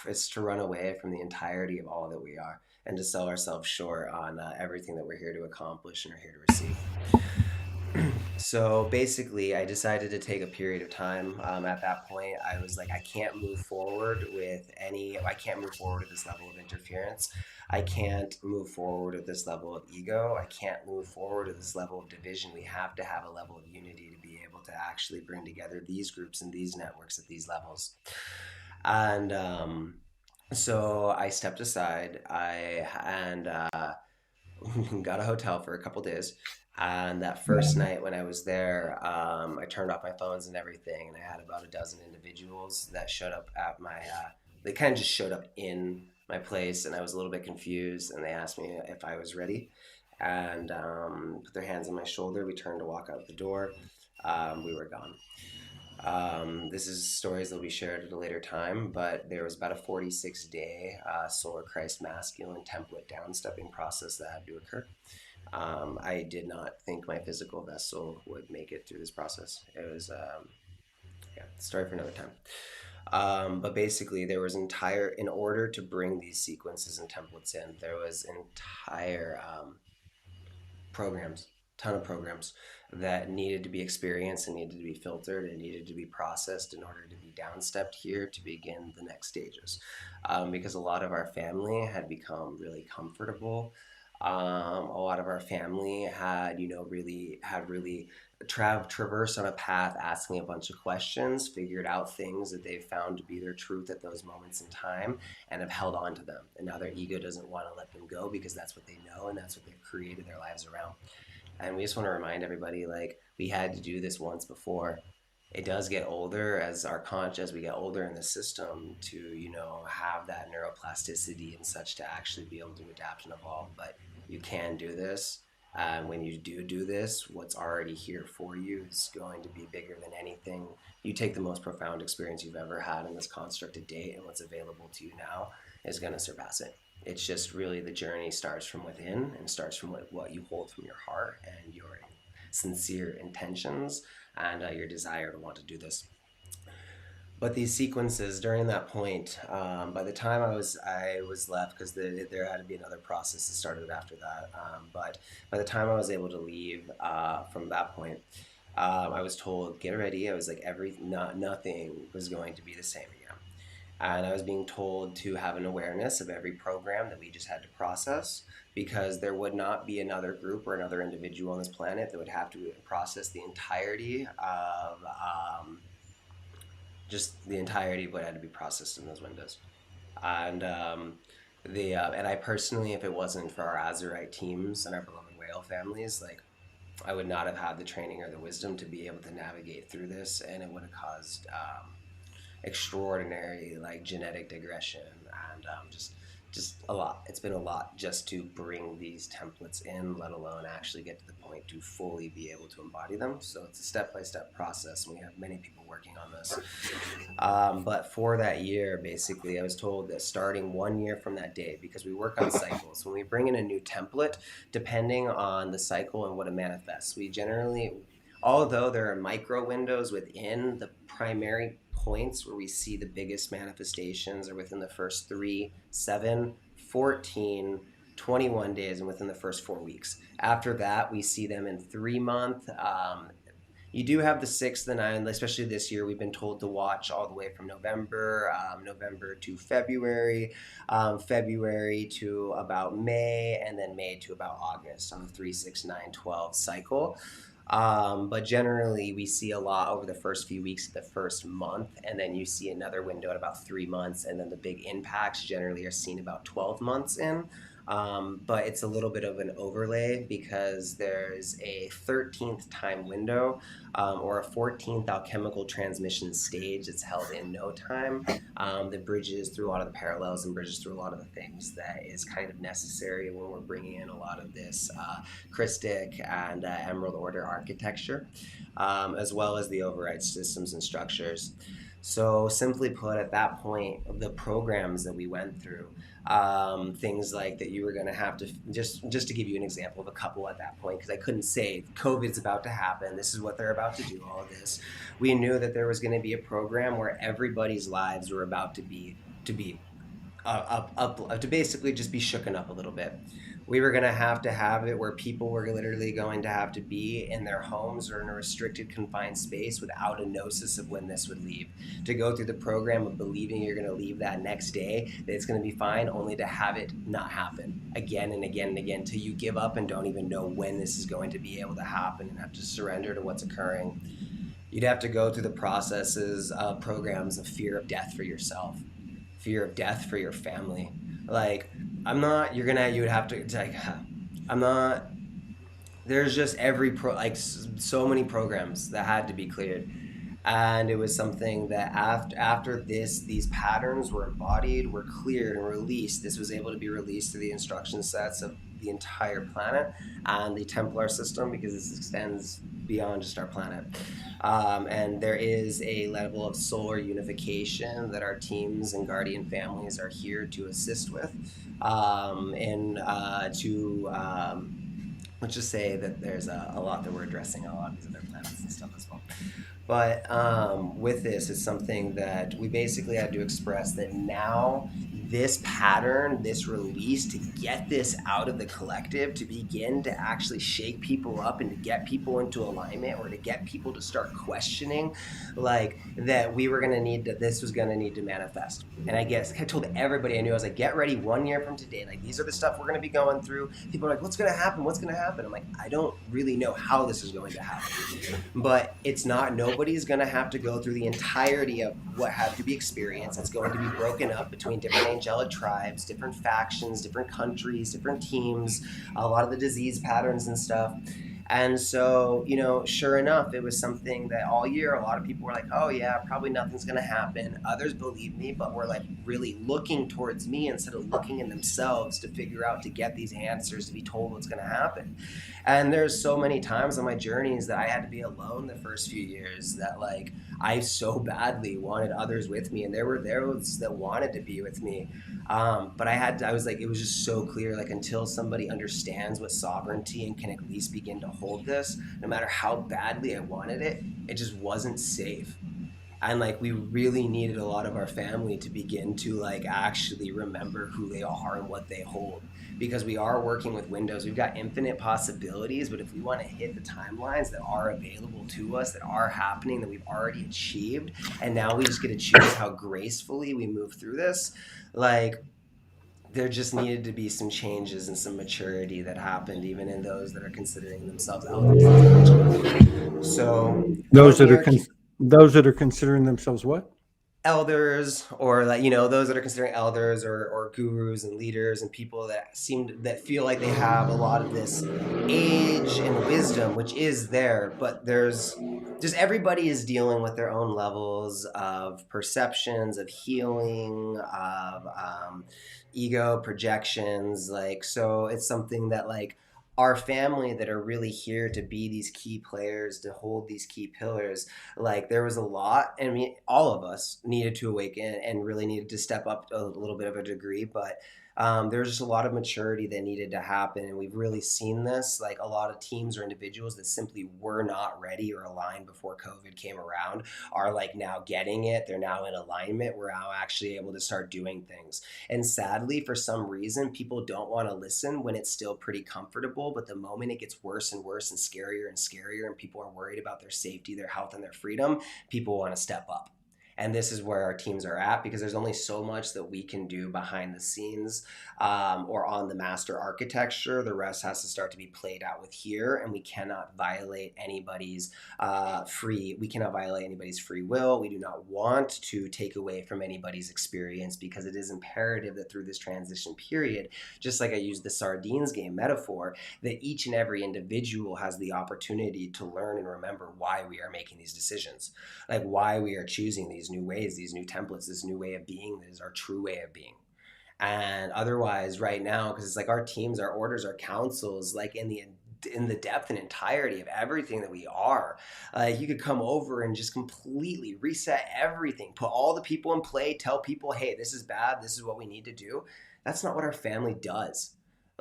it's to run away from the entirety of all that we are, and to sell ourselves short on everything that we're here to accomplish and are here to receive. So basically, I decided to take a period of time. At that point, I was like, I can't move forward with this level of interference. I can't move forward with this level of ego. I can't move forward with this level of division. We have to have a level of unity to be able to actually bring together these groups and these networks at these levels. And so I stepped aside. Got a hotel for a couple days. And that first night when I was there, I turned off my phones and everything, and I had about a dozen individuals that showed up at my. They kind of just showed up in my place, and I was a little bit confused. And they asked me if I was ready, and put their hands on my shoulder. We turned to walk out the door. We were gone. This is stories that will be shared at a later time, but there was about a 46-day Solar Christ masculine template downstepping process that had to occur. I did not think my physical vessel would make it through this process. It was, yeah, story for another time. But basically, in order to bring these sequences and templates in, there was entire programs, ton of programs that needed to be experienced and needed to be filtered and needed to be processed in order to be downstepped here to begin the next stages. Because a lot of our family had become really comfortable. A lot of our family had, really traversed on a path, asking a bunch of questions, figured out things that they found to be their truth at those moments in time, and have held on to them. And now their ego doesn't want to let them go, because that's what they know and that's what they've created their lives around. And we just want to remind everybody, like, we had to do this once before. it does get older as as we get older in the system to, have that neuroplasticity and such to actually be able to adapt and evolve. But you can do this. When you do this, what's already here for you is going to be bigger than anything. You take the most profound experience you've ever had in this construct to date, and what's available to you now is going to surpass it. It's just really the journey starts from within and starts from what you hold from your heart and your sincere intentions and your desire to want to do this. But these sequences during that point, by the time I was left, because there had to be another process that started after that. But by the time I was able to leave from that point, I was told, get ready. I was like, nothing was going to be the same again. And I was being told to have an awareness of every program that we just had to process, because there would not be another group or another individual on this planet that would have to process the entirety of just the entirety of what had to be processed in those windows. And and I personally, if it wasn't for our Azurite teams and our beloved whale families, like, I would not have had the training or the wisdom to be able to navigate through this, and it would have caused extraordinary, like, genetic digression and just a lot. It's been a lot just to bring these templates in, let alone actually get to the point to fully be able to embody them. So it's a step-by-step process, and we have many people working on this. But for that year, basically, I was told that starting 1 year from that day, because we work on cycles, when we bring in a new template, depending on the cycle and what it manifests, we generally, although there are micro windows within the primary points where we see the biggest manifestations, are within the first 3, 7, 14, 21 days, and within the first 4 weeks. After that, we see them in 3 month. You do have the 6th, the 9th, especially this year. We've been told to watch all the way from November to February, February to about May, and then May to about August on the 3, 6, 9, 12 cycle. But generally, we see a lot over the first few weeks of the first month, and then you see another window at about 3 months, and then the big impacts generally are seen about 12 months in. But it's a little bit of an overlay, because there's a 13th time window, or a 14th alchemical transmission stage that's held in no time, that bridges through a lot of the parallels and bridges through a lot of the things that is kind of necessary when we're bringing in a lot of this Christic and Emerald Order architecture, as well as the override systems and structures. So simply put, at that point, the programs that we went through, things like that you were going to have to, just to give you an example of a couple at that point, because I couldn't say COVID's about to happen, this is what they're about to do, all of this. We knew that there was going to be a program where everybody's lives were about to be to basically just be shooken up a little bit. We were going to have it where people were literally going to have to be in their homes or in a restricted, confined space without a gnosis of when this would leave. To go through the program of believing you're going to leave that next day, that it's going to be fine, only to have it not happen again and again and again, till you give up and don't even know when this is going to be able to happen and have to surrender to what's occurring. You'd have to go through the processes of programs of fear of death for yourself, fear of death for your family. Like, you would have to, it's like, I'm not, there's just so many programs that had to be cleared. And it was something that after these patterns were embodied, were cleared and released. This was able to be released to the instruction sets of the entire planet and the Templar system, because this extends beyond just our planet. And there is a level of solar unification that our teams and guardian families are here to assist with. And to let's just say that there's a lot that we're addressing on a lot of these other planets and stuff as well. But with this, it's something that we basically had to express that now this pattern, this release, to get this out of the collective, to begin to actually shake people up and to get people into alignment, or to get people to start questioning, like, that we were going to need, that this was going to need to manifest. And I guess I told everybody I knew, I was like, get ready 1 year from today. Like, these are the stuff we're going to be going through. People are like, what's going to happen? What's going to happen? I'm like, I don't really know how this is going to happen. But it's not, nobody's going to have to go through the entirety of what had to be experienced. It's going to be broken up between different angelic tribes, different factions, different countries, different teams, a lot of the disease patterns and stuff. And so, sure enough, it was something that all year a lot of people were like, oh, yeah, probably nothing's going to happen. Others believe me, but were like really looking towards me instead of looking in themselves to figure out, to get these answers, to be told what's going to happen. And there's so many times on my journeys that I had to be alone the first few years, that like I so badly wanted others with me, and there were those that wanted to be with me. But I was like, it was just so clear, like until somebody understands what sovereignty and can at least begin to hold this, no matter how badly I wanted it, it just wasn't safe. And like we really needed a lot of our family to begin to like actually remember who they are and what they hold, because we are working with windows. We've got infinite possibilities, but if we want to hit the timelines that are available to us, that are happening, that we've already achieved, and now we just get to choose how gracefully we move through this, like there just needed to be some changes and some maturity that happened even in those that are considering themselves elders, as I mentioned before. So Those going that are here, con- those that are considering themselves what? elders, or like those that are considering elders, or gurus and leaders and people that feel like they have a lot of this age and wisdom, which is there, but there's just, everybody is dealing with their own levels of perceptions, of healing, of ego projections, like, so it's something that like our family that are really here to be these key players, to hold these key pillars, like there was a lot, and I mean, all of us needed to awaken and really needed to step up a little bit of a degree, but there was just a lot of maturity that needed to happen, and we've really seen this. Like a lot of teams or individuals that simply were not ready or aligned before COVID came around are like now getting it. They're now in alignment. We're now actually able to start doing things. And sadly, for some reason, people don't want to listen when it's still pretty comfortable. But the moment it gets worse and worse and scarier, and people are worried about their safety, their health, and their freedom, people want to step up. And this is where our teams are at, because there's only so much that we can do behind the scenes, or on the master architecture. The rest has to start to be played out with here, and we cannot violate anybody's we cannot violate anybody's free will. We do not want to take away from anybody's experience, because it is imperative that through this transition period, just like I used the sardines game metaphor, that each and every individual has the opportunity to learn and remember why we are making these decisions, like why we are choosing these new ways, these new templates, this new way of being that is our true way of being. And otherwise, right now, because it's like our teams, our orders, our councils, like in the depth and entirety of everything that we are, you could come over and just completely reset everything, put all the people in play, tell people, hey, this is bad, this is what we need to do. That's not what our family does.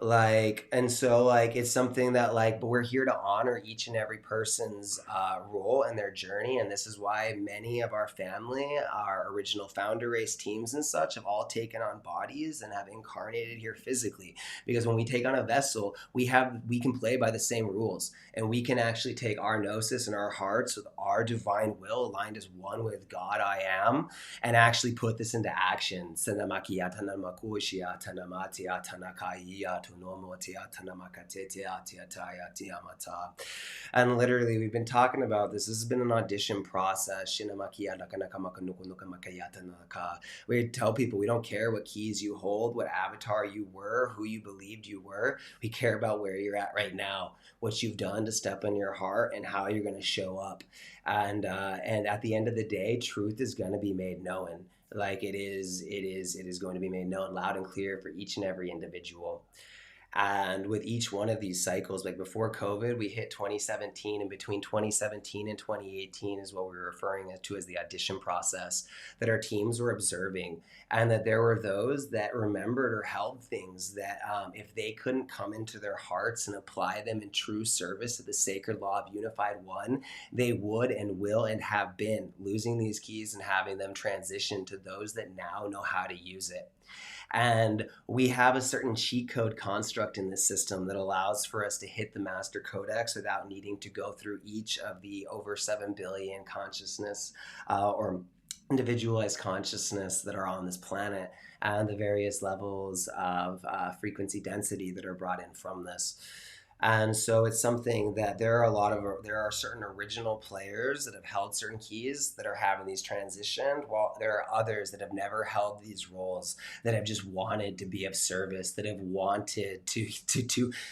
Like, and so like it's something that like, but we're here to honor each and every person's role and their journey. And this is why many of our family, our original founder race teams and such, have all taken on bodies and have incarnated here physically, because when we take on a vessel, we can play by the same rules, and we can actually take our gnosis and our hearts with our divine will aligned as one with God I am, and actually put this into action. And literally, we've been talking about this. This has been an audition process. We tell people we don't care what keys you hold, what avatar you were, who you believed you were. We care about where you're at right now, what you've done to step in your heart, and how you're going to show up. And at the end of the day, truth is going to be made known. Like it is going to be made known loud and clear for each and every individual. And with each one of these cycles, like before COVID, we hit 2017, and between 2017 and 2018 is what we were referring to as the audition process, that our teams were observing, and that there were those that remembered or held things that if they couldn't come into their hearts and apply them in true service to the sacred law of unified one, they would and will and have been losing these keys and having them transition to those that now know how to use it. And we have a certain cheat code construct in this system that allows for us to hit the master codex without needing to go through each of the over 7 billion consciousness or individualized consciousness that are on this planet, and the various levels of frequency density that are brought in from this. And so it's something that there are certain original players that have held certain keys that are having these transitioned, while there are others that have never held these roles, that have just wanted to be of service, that have wanted to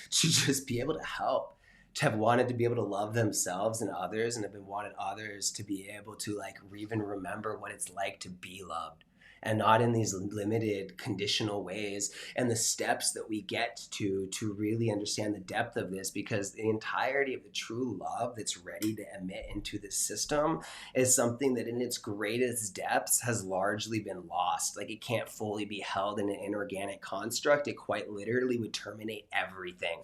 just be able to help, to have wanted to be able to love themselves and others, and have been wanted others to be able to like even remember what it's like to be loved, and not in these limited conditional ways, and the steps that we get to really understand the depth of this, because the entirety of the true love that's ready to emit into the system is something that in its greatest depths has largely been lost. Like, it can't fully be held in an inorganic construct. It quite literally would terminate everything.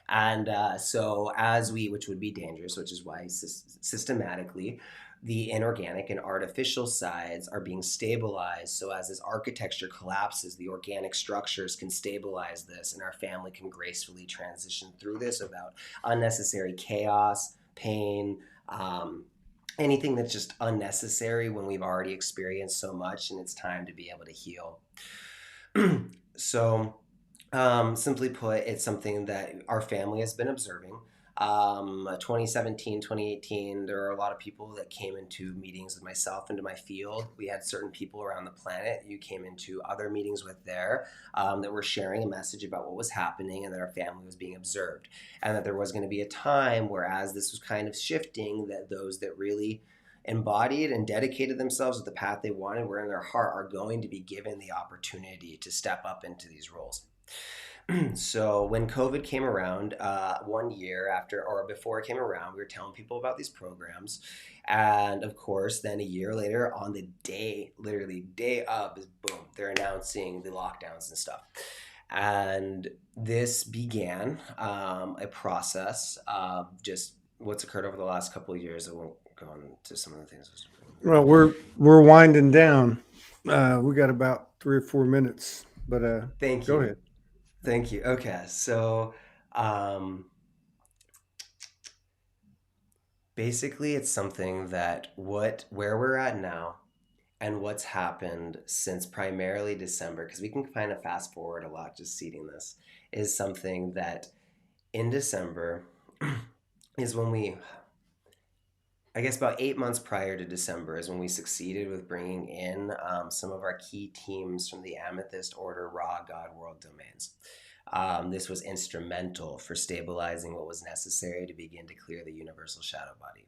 And so as we, which would be dangerous, which is why systematically the inorganic and artificial sides are being stabilized. So as this architecture collapses, the organic structures can stabilize this, and our family can gracefully transition through this without unnecessary chaos, pain, anything that's just unnecessary when we've already experienced so much, and it's time to be able to heal. So simply put, it's something that our family has been observing. 2017, 2018, there are a lot of people that came into meetings with myself, into my field. We had certain people around the planet you came into other meetings with there, that were sharing a message about what was happening, and that our family was being observed. And that there was going to be a time where, as this was kind of shifting, that those that really embodied and dedicated themselves with the path they wanted, were in their heart, are going to be given the opportunity to step up into these roles. So when COVID came around, 1 year after or before it came around, we were telling people about these programs. And of course, then a year later, on the day, literally day of, boom, they're announcing the lockdowns and stuff. And this began a process of just what's occurred over the last couple of years. I won't go into some of the things. Well, we're winding down. We got about 3 or 4 minutes, but Thank go you. ahead. Thank you. Okay, so basically, it's something that where we're at now and what's happened since primarily December, because we can kind of fast forward a lot just seeding this, is something that in December is when we, I guess about 8 months prior to December, is when we succeeded with bringing in some of our key teams from the Amethyst Order Raw God World domains. This was instrumental for stabilizing what was necessary to begin to clear the universal shadow body.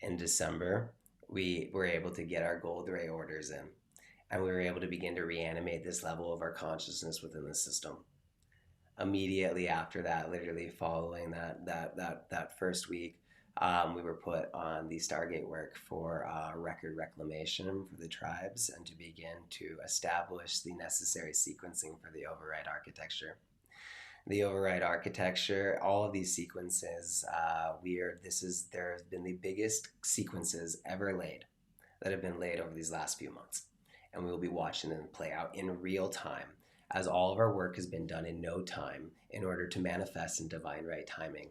In December, we were able to get our gold ray orders in, and we were able to begin to reanimate this level of our consciousness within the system. Immediately after that, literally following that first week, we were put on the Stargate work for record reclamation for the tribes, and to begin to establish the necessary sequencing for the override architecture. The override architecture, all of these sequences, there have been the biggest sequences ever laid that have been laid over these last few months, and we will be watching them play out in real time, as all of our work has been done in no time in order to manifest in divine right timing.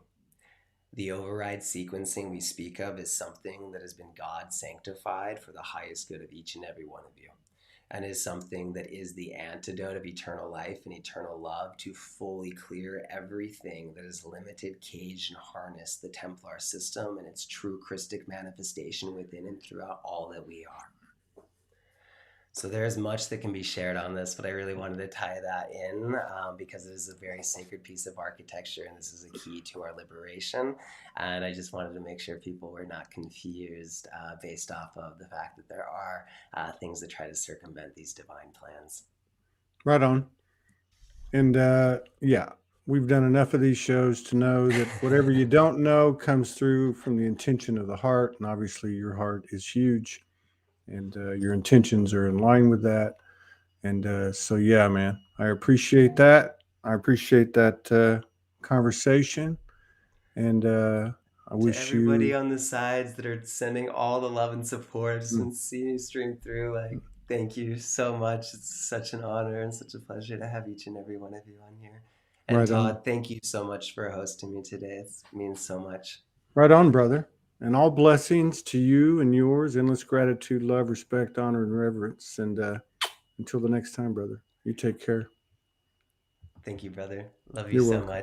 The override sequencing we speak of is something that has been God sanctified for the highest good of each and every one of you, and is something that is the antidote of eternal life and eternal love, to fully clear everything that is limited, caged, and harnessed the Templar system and its true Christic manifestation within and throughout all that we are. So there's much that can be shared on this, but I really wanted to tie that in because it is a very sacred piece of architecture, and this is a key to our liberation. And I just wanted to make sure people were not confused based off of the fact that there are things that try to circumvent these divine plans. Right on. And yeah, we've done enough of these shows to know that whatever you don't know comes through from the intention of the heart. And obviously, your heart is huge, and your intentions are in line with that. And so, yeah, man, I appreciate that. I appreciate that conversation. And I To wish everybody you. on the sides that are sending all the love and support, just Mm, been seeing you stream through, like, thank you so much. It's such an honor and such a pleasure to have each and every one of you on here. And right on. Todd, thank you so much for hosting me today. It means so much. Right on, brother. And all blessings to you and yours. Endless gratitude, love, respect, honor, and reverence. And until the next time, brother, you take care. Thank you, brother. Love you You're so welcome. much.